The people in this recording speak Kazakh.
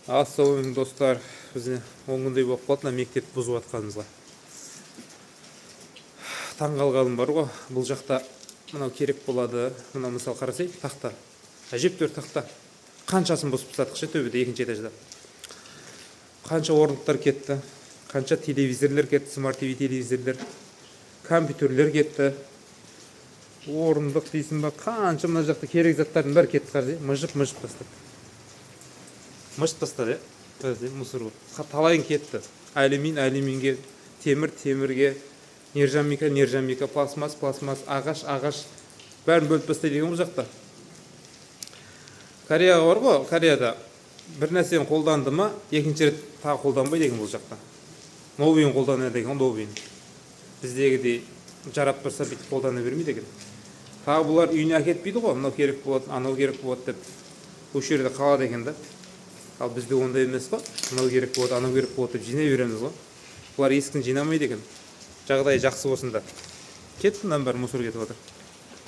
Ассалаумағалейкум достар, бізде 10 күндей болып қалды мына мектепті бұзып жатқанымызға. Таң қалғаным бар ғой, бұл жақта мынау керек болады. Мынау мысалы қарасай, тақта. Әжептәуір тақта. Қаншасын бұзып тастадық ше төбеде екінші этажда. Қанша орындықтар кетті, қанша телевизорлер кетті, смарт ТВ телевизорлер, компьютерлер кетті. Орындық дейсің ба, қанша мына жақта керек заттардың бәрі кетті қарасай, мыжып тастады. Мыжып тастады, мусор болып. Талайын кетті. Алюминге, темірге, нержавейка, пластмасс, ағаш, бәрін бөліп тастайды деген бұл жақта. Кореяға бар ғой, Кореяда бір нәрсені қолданды ма, екінші рет тағы қолданбай деген бұл жақта. Новыйын қолданады деген, новыйын. Біздегідей жарап тұрса бүйтіп қолдана бермейді деген. Тағы бұлар үйіне әкетпейді ғой, мынау керек болады, анау керек болады деп. Осы жерде қалады екен да. Ал бізде ондай емес қой, мынау керек болады, анау керек болады деп жинай береміз ғой. Бұлар ескін жинамайды екен. Жағдайы жақсы болсын да. Кетті, мынаның бәрі мусор кетіп отыр.